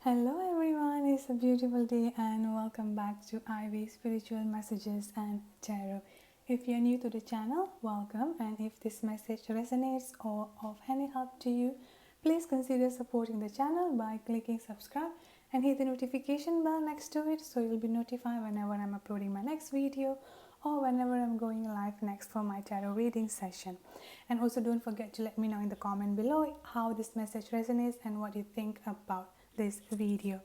Hello everyone, it's a beautiful day and welcome back to Ivy Spiritual Messages and Tarot. If you're new to the channel, welcome, and if this message resonates or of any help to you, please consider supporting the channel by clicking subscribe and hit the notification bell next to it so you'll be notified whenever I'm uploading my next video or whenever I'm going live next for my tarot reading session. And also don't forget to let me know in the comment below how this message resonates and what you think about this video.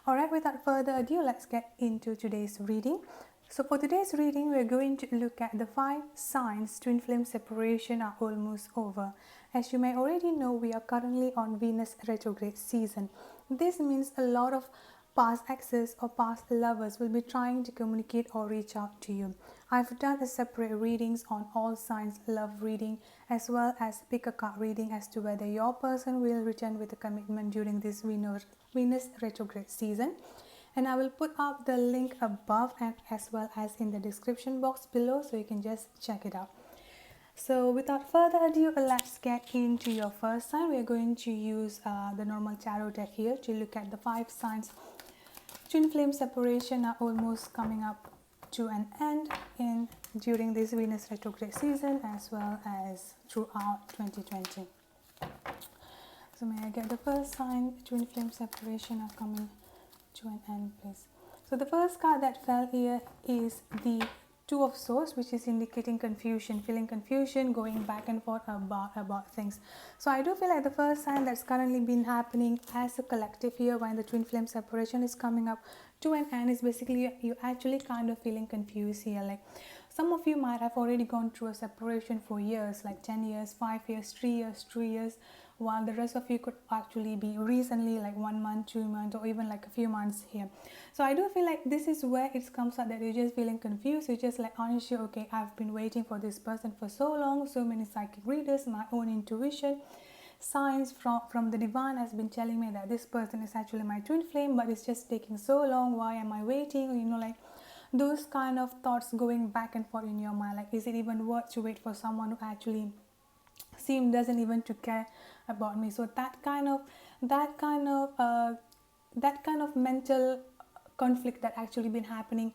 Alright, without further ado, let's get into today's reading. So for today's reading, we're going to look at the 5 signs twin flame separation are almost over. As you may already know, we are currently on Venus retrograde season. This means a lot of past exes or past lovers will be trying to communicate or reach out to you. I've done a separate readings on all signs love reading as well as pick a card reading as to whether your person will return with a commitment during this Venus retrograde season. And I will put up the link above and as well as in the description box below so you can just check it out. So without further ado, let's get into your first sign. We are going to use the normal tarot deck here to look at the 5 signs. Twin flame separation are almost coming up to an end during this Venus retrograde season as well as throughout 2020. So may I get the first sign? Twin flame separation are coming to an end, please. So the first card that fell here is the Two of Swords, which is indicating confusion, feeling confusion, going back and forth about things. So I do feel like the first sign that's currently been happening as a collective here when the twin flame separation is coming up to an end is basically you actually kind of feeling confused here. Like some of you might have already gone through a separation for years, like 10 years, 5 years, 3 years, 3 years, while the rest of you could actually be recently like 1 month, 2 months, or even like a few months here. So I do feel like this is where it comes out that you're just feeling confused. You're just like unsure. Okay, I've been waiting for this person for so long. So many psychic readers, my own intuition, signs from the divine has been telling me that this person is actually my twin flame, but it's just taking so long. Why am I waiting? You know, like those kind of thoughts going back and forth in your mind. Like, is it even worth to wait for someone who actually doesn't even to care about me? So that kind of mental conflict that actually been happening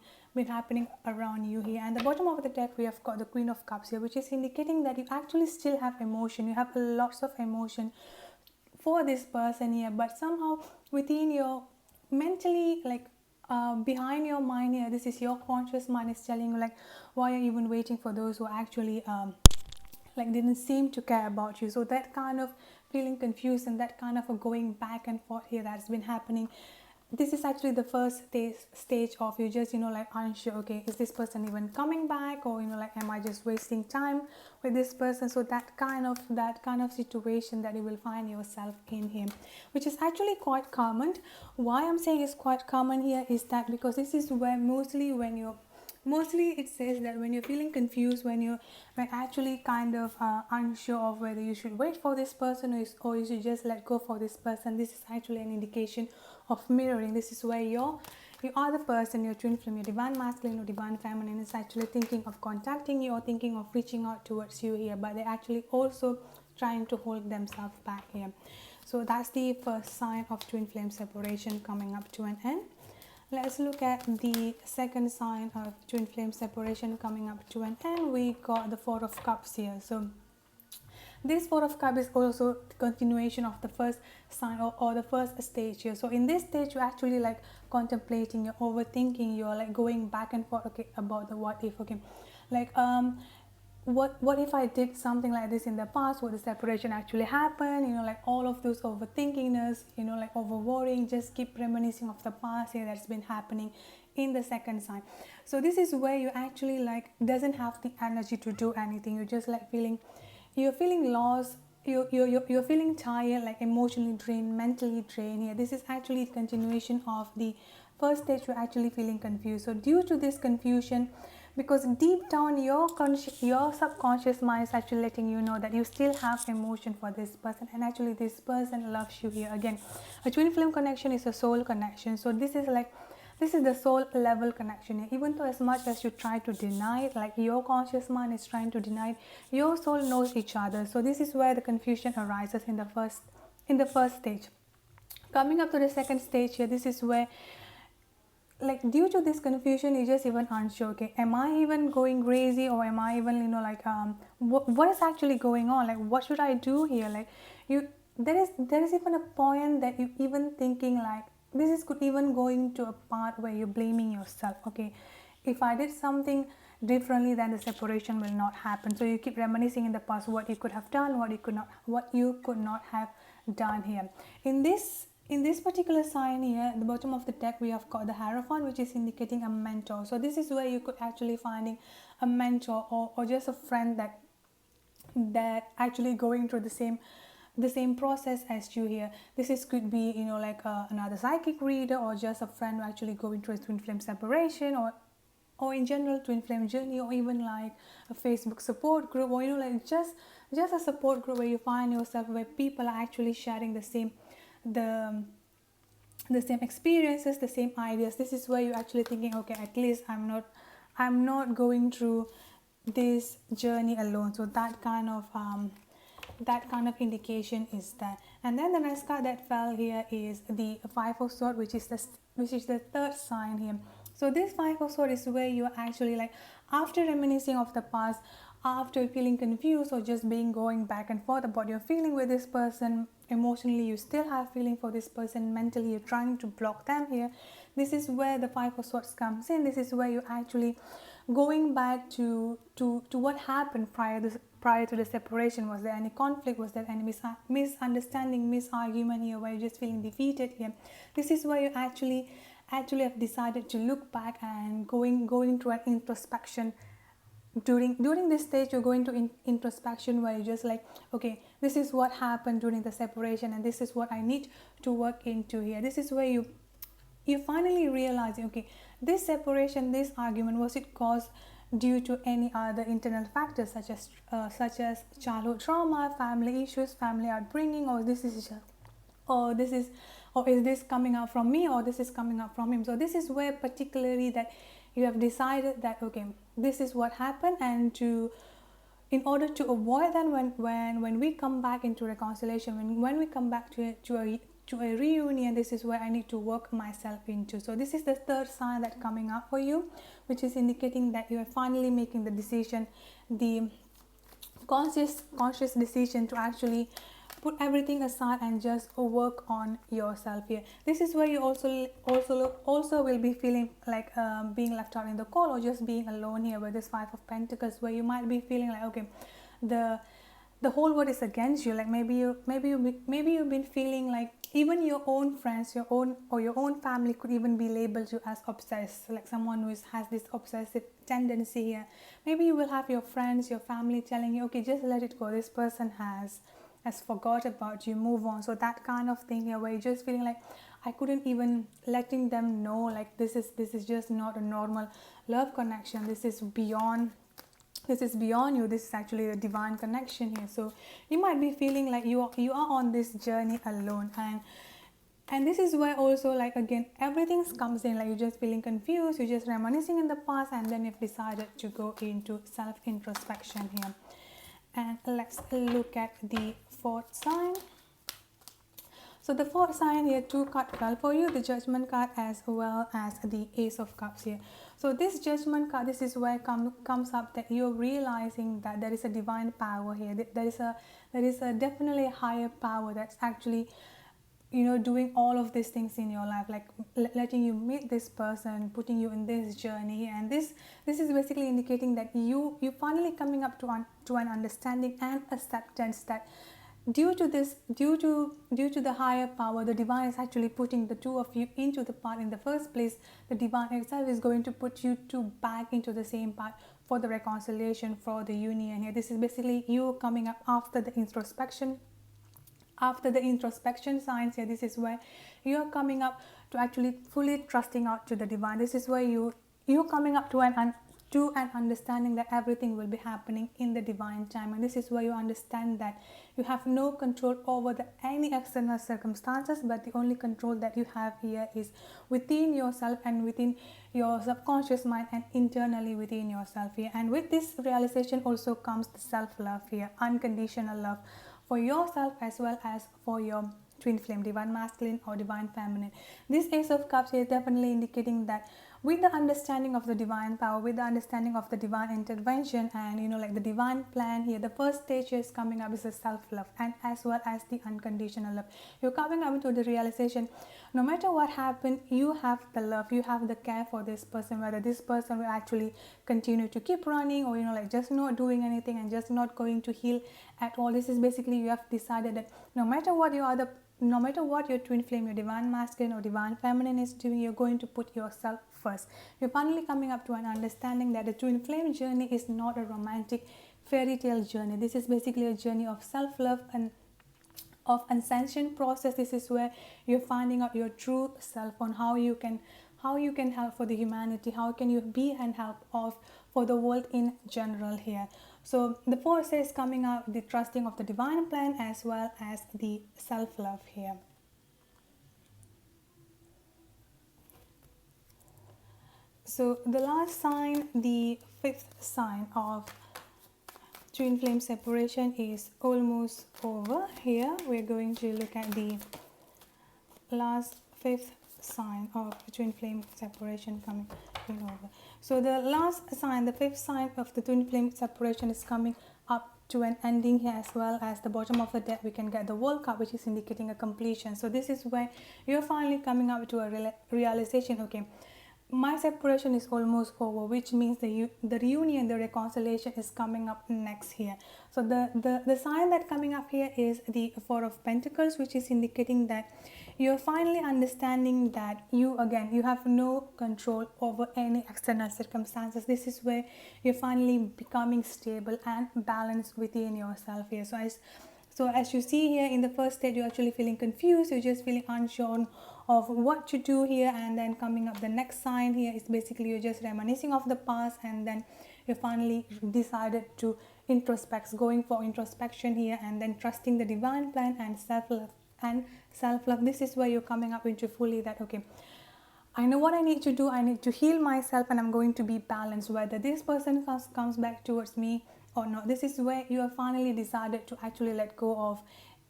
around you here. And the bottom of the deck, we have got the Queen of Cups here, which is indicating that you actually still have emotion. You have lots of emotion for this person here, but somehow within your mentally, like behind your mind here, this is your conscious mind is telling you like, why are you even waiting for those who actually like didn't seem to care about you? So that kind of feeling confused and that kind of a going back and forth here that's been happening, this is actually the first stage of you just, you know, like unsure. Okay, is this person even coming back, or you know, like am I just wasting time with this person? So that kind of situation that you will find yourself in here, which is actually quite common. Why I'm saying it's quite common here is that because this is where mostly it says that when you're feeling confused, when actually kind of unsure of whether you should wait for this person or you should just let go for this person, this is actually an indication of mirroring. This is where you are the person, your twin flame, your divine masculine or divine feminine is actually thinking of contacting you or thinking of reaching out towards you here, but they're actually also trying to hold themselves back here. So that's the first sign of twin flame separation coming up to an end. Let's look at the second sign of twin flame separation coming up to an end. We got the Four of Cups here. So this Four of Cups is also the continuation of the first sign or the first stage here. So in this stage, you're actually like contemplating, you're overthinking, you're like going back and forth, okay, about the what if, okay, like what if I did something like this in the past? Would the separation actually happen? You know, like all of those overthinkingness, you know, like over worrying, just keep reminiscing of the past here that's been happening in the second sign. So this is where you actually like doesn't have the energy to do anything. You're just like you're feeling lost, you're feeling tired, like emotionally drained, mentally drained here. This is actually a continuation of the first stage. You're actually feeling confused. So due to this confusion, because deep down your subconscious mind is actually letting you know that you still have emotion for this person, and actually this person loves you here. Again, a twin flame connection is a soul connection. So this is the soul level connection here. Even though as much as you try to deny it, like your conscious mind is trying to deny it, your soul knows each other. So this is where the confusion arises in the first stage. coming up to the second stage here, this is where, like, due to this confusion, you're just even unsure, okay, am I even going crazy, or am I even, like, what is actually going on, like, what should I do here? Like, there is even a point that you even thinking like this is could even going to a part where you're blaming yourself, okay, if I did something differently, then the separation will not happen. So you keep reminiscing in the past what you could have done, what you could not have done here. In this particular sign here, at the bottom of the deck, we have got the Hierophant, which is indicating a mentor. So this is where you could actually finding a mentor, or just a friend that actually going through the same process as you here. Could be, like, another psychic reader, or just a friend actually going through a twin flame separation, or in general twin flame journey, or even like a Facebook support group, or like just a support group where you find yourself, where people are actually sharing the same experiences, the same ideas. This is where you're actually thinking, okay, at least I'm not going through this journey alone. So that kind of indication is that. And then the next card that fell here is the Five of Swords, which is the third sign here. So this Five of Swords is where you are actually, like, after reminiscing of the past, after feeling confused, or just being going back and forth about your feeling with this person, emotionally you still have feeling for this person, mentally you're trying to block them here. This is where the Five of Swords comes in. This is where you actually going back to what happened prior to the separation. Was there any conflict? Was there any misunderstanding, misargument here, where you're just feeling defeated here? This is where you actually have decided to look back and going through an introspection. During this stage, you're going to introspection, where you're just like, okay, this is what happened during the separation, and this is what I need to work into here. This is where you finally realize, okay, this separation, this argument, was it caused due to any other internal factors, such as childhood trauma, family issues, family upbringing, or is this coming out from me, or this is coming out from him? So this is where particularly that you have decided that, okay, this is what happened, and in order to avoid that, when we come back into reconciliation, when we come back to a reunion, this is where I need to work myself into. So this is the third sign that coming up for you, which is indicating that you are finally making the decision, the conscious decision to actually put everything aside and just work on yourself here. This is where you also will be feeling like being left out in the cold, or just being alone here with this Five of Pentacles, where you might be feeling like, okay, the whole world is against you. Like, maybe you've been feeling like even your own friends, your own family could even be labeled you as obsessed, like someone who has this obsessive tendency here. Maybe you will have your friends, your family telling you, okay, just let it go, this person has forgot about you, move on. So that kind of thing here, where you're just feeling like, I couldn't even letting them know, like, this is just not a normal love connection. This is beyond you. This is actually a divine connection here. So you might be feeling like you are on this journey alone, and this is where also, like, again, everything comes in, like, you're just feeling confused, you're just reminiscing in the past, and then you've decided to go into self introspection here. And let's look at the fourth sign. So the fourth sign here, two cards fell for you, the Judgment card as well as the Ace of Cups here. So this Judgment card, this is where comes up that you're realizing that there is a divine power here. There is a definitely higher power that's actually, doing all of these things in your life, like letting you meet this person, putting you in this journey. And this is basically indicating that you finally coming up to an understanding and acceptance that due to the higher power, the divine is actually putting the two of you into the path in the first place. The divine itself is going to put you two back into the same path for the reconciliation, for the union here. This is basically you coming up after the introspection signs here. This is where you are coming up to actually fully trusting out to the divine. This is where you're coming up to an understanding that everything will be happening in the divine time. And this is where you understand that you have no control over any external circumstances, but the only control that you have here is within yourself and within your subconscious mind and internally within yourself here. And with this realization also comes the self-love here, unconditional love for yourself as well as for your twin flame, divine masculine or divine feminine. This Ace of Cups is definitely indicating that with the understanding of the divine power, with the understanding of the divine intervention, and like the divine plan here, the first stage is coming up is the self-love, and as well as the unconditional love. You're coming up into the realization, no matter what happened, you have the love, you have the care for this person, whether this person will actually continue to keep running, or like just not doing anything and just not going to heal at all. This is basically, you have decided that no matter what your twin flame, your divine masculine or divine feminine is doing, you're going to put yourself first. You're finally coming up to an understanding that the twin flame journey is not a romantic fairy tale journey. This is basically a journey of self-love and of ascension process. This is where you're finding out your true self, on how you can help for the humanity, how can you be and help for the world in general here. So the force is coming out, the trusting of the divine plan as well as the self-love here. So the last sign, the fifth sign of twin flame separation, is almost over. Here we're going to look at the last fifth sign of twin flame separation coming over. So the last sign, the fifth sign of the twin flame separation, is coming up to an ending here, as well as the bottom of the deck we can get the World Cup, which is indicating a completion. So this is where you're finally coming up to a realization, okay, my separation is almost over, which means the reunion, the reconciliation is coming up next here. So the sign that coming up here is the Four of Pentacles, which is indicating that you're finally understanding that you have no control over any external circumstances. This is where you're finally becoming stable and balanced within yourself here. So as you see here, in the first stage, you're actually feeling confused, you're just feeling unsure of what to do here, and then coming up the next sign here is basically you're just reminiscing of the past, and then you finally decided to going for introspection here, and then trusting the divine plan and self-love. This is where you're coming up into fully that, okay, I know what I need to do. I need to heal myself, and I'm going to be balanced, whether this person comes back towards me or not. This is where you have finally decided to actually let go of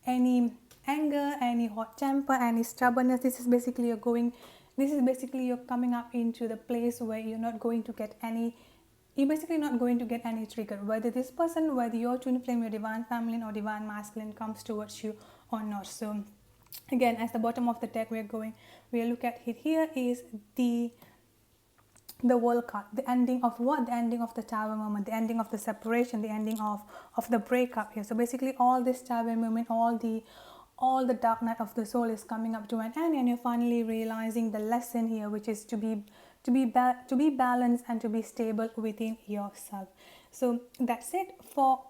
any anger, any hot temper, any stubbornness. This is basically you're coming up into the place where you're not going to get any trigger, whether this person, whether your twin flame, your divine feminine or divine masculine comes towards you or not. So again, as the bottom of the deck we'll look at it here is the World Card, the ending of what? The ending of the Tower moment, the ending of the separation, the ending of the breakup here. So basically all this Tower moment, all the dark night of the soul is coming up to an end, and you're finally realizing the lesson here, which is to be balanced and to be stable within yourself. So that's it for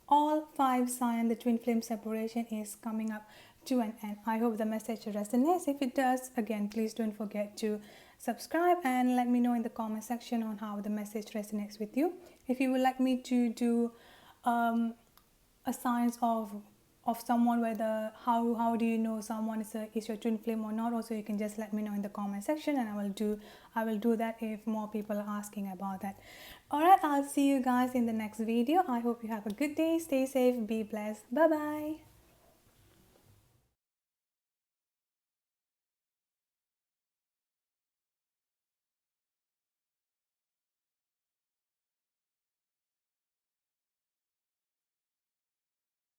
all 5 signs. The twin flame separation is coming up to an end. I hope the message resonates. If it does, again, please don't forget to subscribe and let me know in the comment section on how the message resonates with you. If you would like me to do a signs of someone, whether how do you know someone is your twin flame or not, also you can just let me know in the comment section, and I will do that if more people are asking about that. All right, I'll see you guys in the next video. I hope you have a good day. Stay safe, be blessed. Bye bye.